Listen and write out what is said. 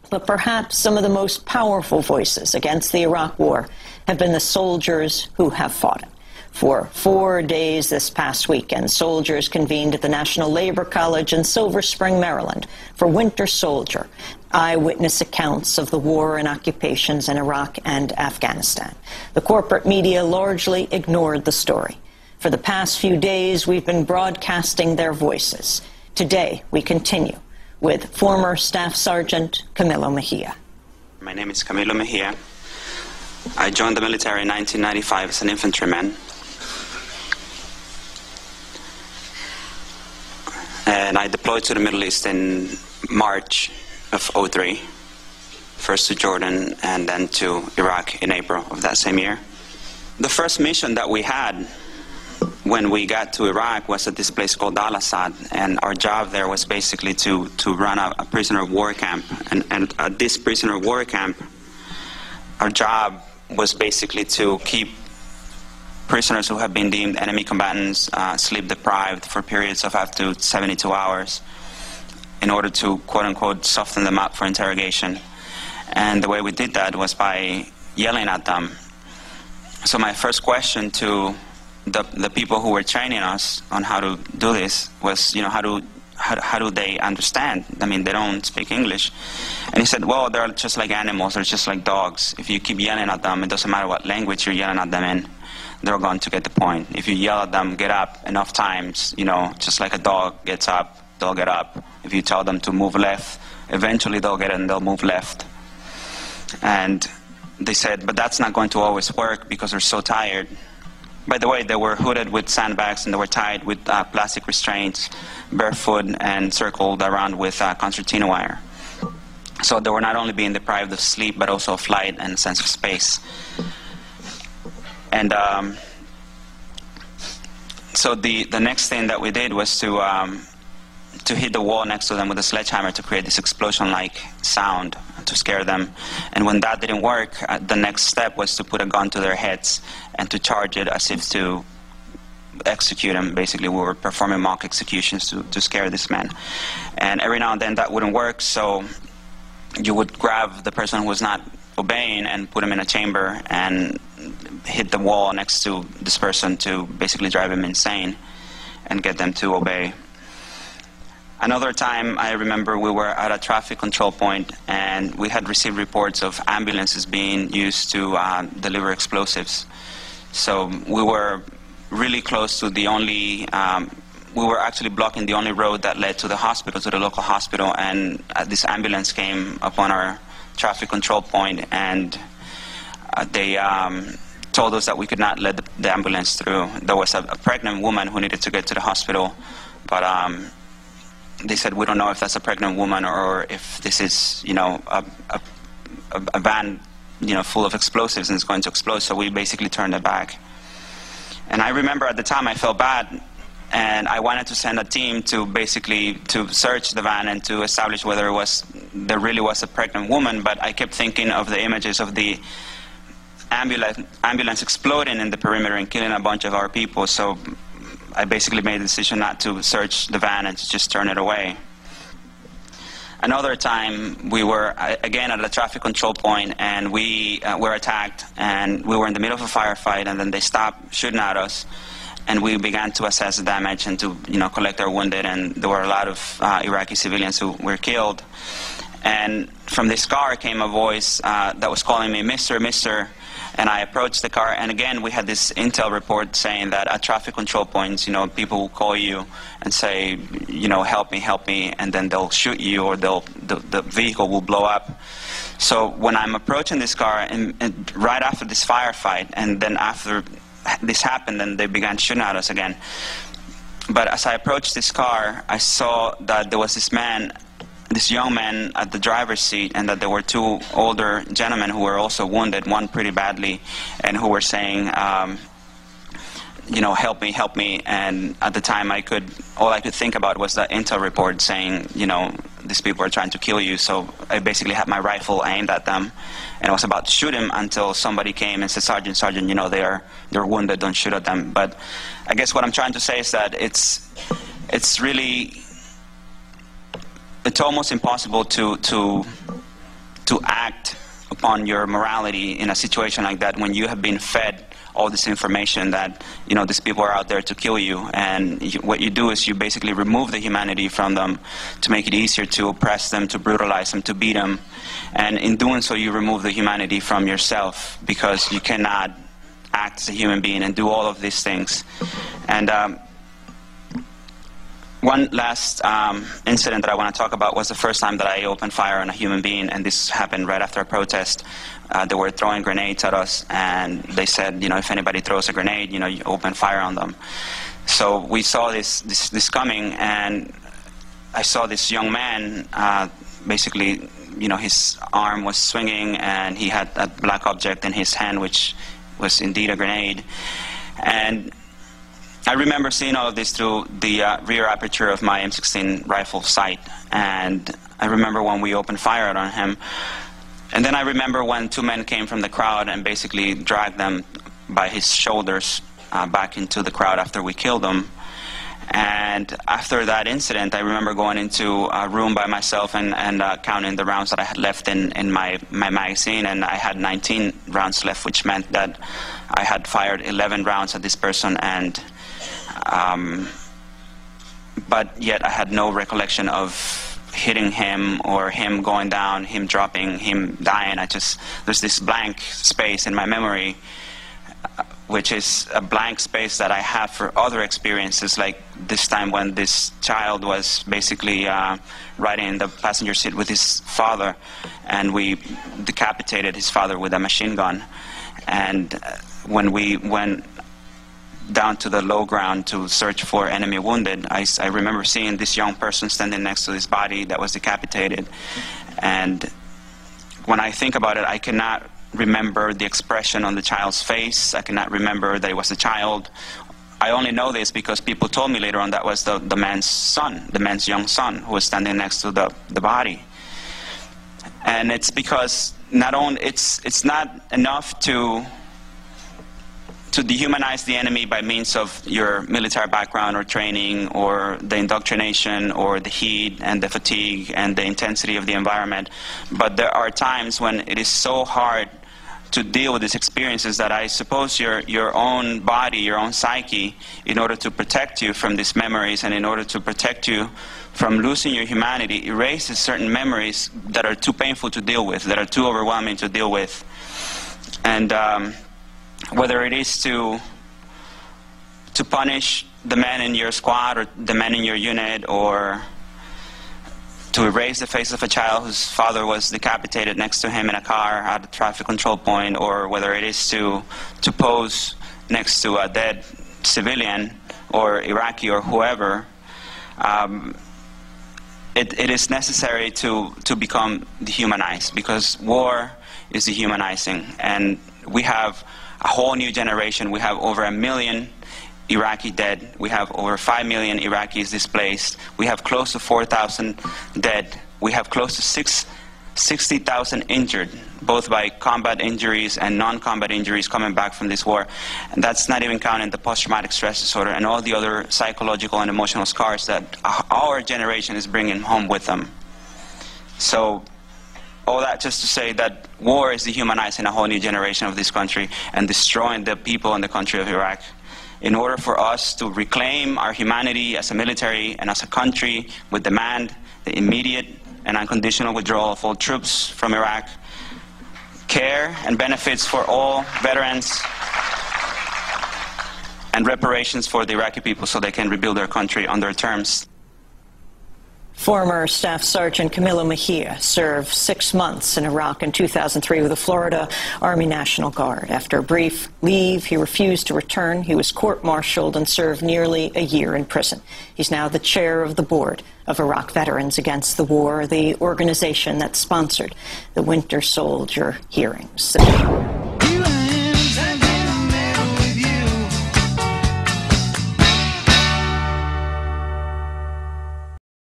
But perhaps some of the most powerful voices against the Iraq War have been the soldiers who have fought it. For 4 days this past weekend, soldiers convened at the National Labor College in Silver Spring, Maryland, for Winter Soldier, eyewitness accounts of the war and occupations in Iraq and Afghanistan. The corporate media largely ignored the story. For the past few days, we've been broadcasting their voices. Today, we continue with former Staff Sergeant Camilo Mejia. My name is Camilo Mejia. I joined the military in 1995 as an infantryman. And I deployed to the Middle East in March of '03, first to Jordan and then to Iraq in April of that same year. The first mission that we had when we got to Iraq was at this place called Al-Assad, and our job there was basically to run a prisoner of war camp. And at this prisoner of war camp, our job was basically to keep prisoners who have been deemed enemy combatants sleep deprived for periods of up to 72 hours in order to, quote-unquote, soften them up for interrogation. And the way we did that was by yelling at them. So my first question to the people who were training us on how to do this was, how do they understand? I mean, they don't speak English. And he said, well, they're just like animals, they're just like dogs. If you keep yelling at them, it doesn't matter what language you're yelling at them in, they're going to get the point. If you yell at them, get up enough times, just like a dog gets up, they'll get up. If you tell them to move left, eventually they'll get it and they'll move left. And they said, but that's not going to always work because they're so tired. By the way, they were hooded with sandbags and they were tied with plastic restraints, barefoot, and circled around with concertina wire. So they were not only being deprived of sleep, but also of light and a sense of space. And so the next thing that we did was to hit the wall next to them with a sledgehammer to create this explosion-like sound to scare them. And when that didn't work, the next step was to put a gun to their heads and to charge it as if to execute them. Basically, we were performing mock executions to scare this man. And every now and then that wouldn't work, so you would grab the person who was not obeying and put him in a chamber and hit the wall next to this person to basically drive him insane and get them to obey. Another time, I remember we were at a traffic control point and we had received reports of ambulances being used to deliver explosives. So we were really close to the only, we were actually blocking the only road that led to the hospital, to the local hospital, and this ambulance came upon our traffic control point, and they told us that we could not let the ambulance through. There was a pregnant woman who needed to get to the hospital, but they said, we don't know if that's a pregnant woman or if this is, a van, full of explosives and it's going to explode, so we basically turned it back. And I remember at the time I felt bad, and I wanted to send a team to basically to search the van and to establish whether there really was a pregnant woman, but I kept thinking of the images of the ambulance exploding in the perimeter and killing a bunch of our people, so I basically made the decision not to search the van and to just turn it away. Another time, we were again at a traffic control point, and we were attacked, and we were in the middle of a firefight, and then they stopped shooting at us, and we began to assess the damage and to collect our wounded, and there were a lot of Iraqi civilians who were killed. And from this car came a voice that was calling me, Mister, Mister. And I approached the car, and again we had this intel report saying that at traffic control points, people will call you and say, help me, and then they'll shoot you or the vehicle will blow up. So when I'm approaching this car, and right after this firefight, and then after this happened, then they began shooting at us again. But as I approached this car, I saw that there was this young man at the driver's seat, and that there were two older gentlemen who were also wounded, one pretty badly, and who were saying, help me. And at the time, all I could think about was the intel report saying, these people are trying to kill you. So I basically had my rifle aimed at them, and I was about to shoot him until somebody came and said, Sergeant, they're wounded, don't shoot at them. But I guess what I'm trying to say is that it's almost impossible to to act upon your morality in a situation like that when you have been fed all this information that, you know, these people are out there to kill you, and what you do is you basically remove the humanity from them to make it easier to oppress them, to brutalize them, to beat them, and in doing so you remove the humanity from yourself, because you cannot act as a human being and do all of these things. And one last incident that I want to talk about was the first time that I opened fire on a human being, and this happened right after a protest. They were throwing grenades at us, and they said, you know, if anybody throws a grenade, you know, you open fire on them. So we saw this coming, and I saw this young man, basically, you know, his arm was swinging, and he had a black object in his hand, which was indeed a grenade. And I remember seeing all of this through the rear aperture of my M16 rifle sight, and I remember when we opened fire on him. And then I remember when two men came from the crowd and basically dragged them by his shoulders back into the crowd after we killed them. And after that incident, I remember going into a room by myself and counting the rounds that I had left in my magazine, and I had 19 rounds left, which meant that I had fired 11 rounds at this person, and but yet I had no recollection of hitting him or him going down, him dropping, him dying. There's this blank space in my memory, which is a blank space that I have for other experiences, like this time when this child was basically riding in the passenger seat with his father, and we decapitated his father with a machine gun. And when we went down to the low ground to search for enemy wounded, I remember seeing this young person standing next to this body that was decapitated. And when I think about it, I cannot remember the expression on the child's face. I cannot remember that it was a child. I only know this because people told me later on that was the man's son, the man's young son, who was standing next to the body. And it's because not only it's not enough to dehumanize the enemy by means of your military background or training or the indoctrination or the heat and the fatigue and the intensity of the environment. But there are times when it is so hard to deal with these experiences that I suppose your own body, your own psyche, in order to protect you from these memories and in order to protect you from losing your humanity, erases certain memories that are too painful to deal with, that are too overwhelming to deal with. And whether it is to punish the men in your squad or the men in your unit, or to erase the face of a child whose father was decapitated next to him in a car at a traffic control point, or whether it is to pose next to a dead civilian or Iraqi or whoever, it is necessary to become dehumanized, because war is dehumanizing. And we have a whole new generation. We have over 1 million Iraqi dead. We have over 5 million Iraqis displaced. We have close to 4,000 dead. We have close to 60,000 injured, both by combat injuries and non-combat injuries coming back from this war. And that's not even counting the post-traumatic stress disorder and all the other psychological and emotional scars that our generation is bringing home with them. So all that just to say that war is dehumanizing a whole new generation of this country and destroying the people in the country of Iraq. In order for us to reclaim our humanity as a military and as a country, we demand the immediate and unconditional withdrawal of all troops from Iraq, care and benefits for all veterans, and reparations for the Iraqi people so they can rebuild their country on their terms. Former Staff Sergeant Camilo Mejia served 6 months in Iraq in 2003 with the Florida Army National Guard. After a brief leave, he refused to return. He was court-martialed and served nearly a year in prison. He's now the chair of the board of Iraq Veterans Against the War, the organization that sponsored the Winter Soldier hearings.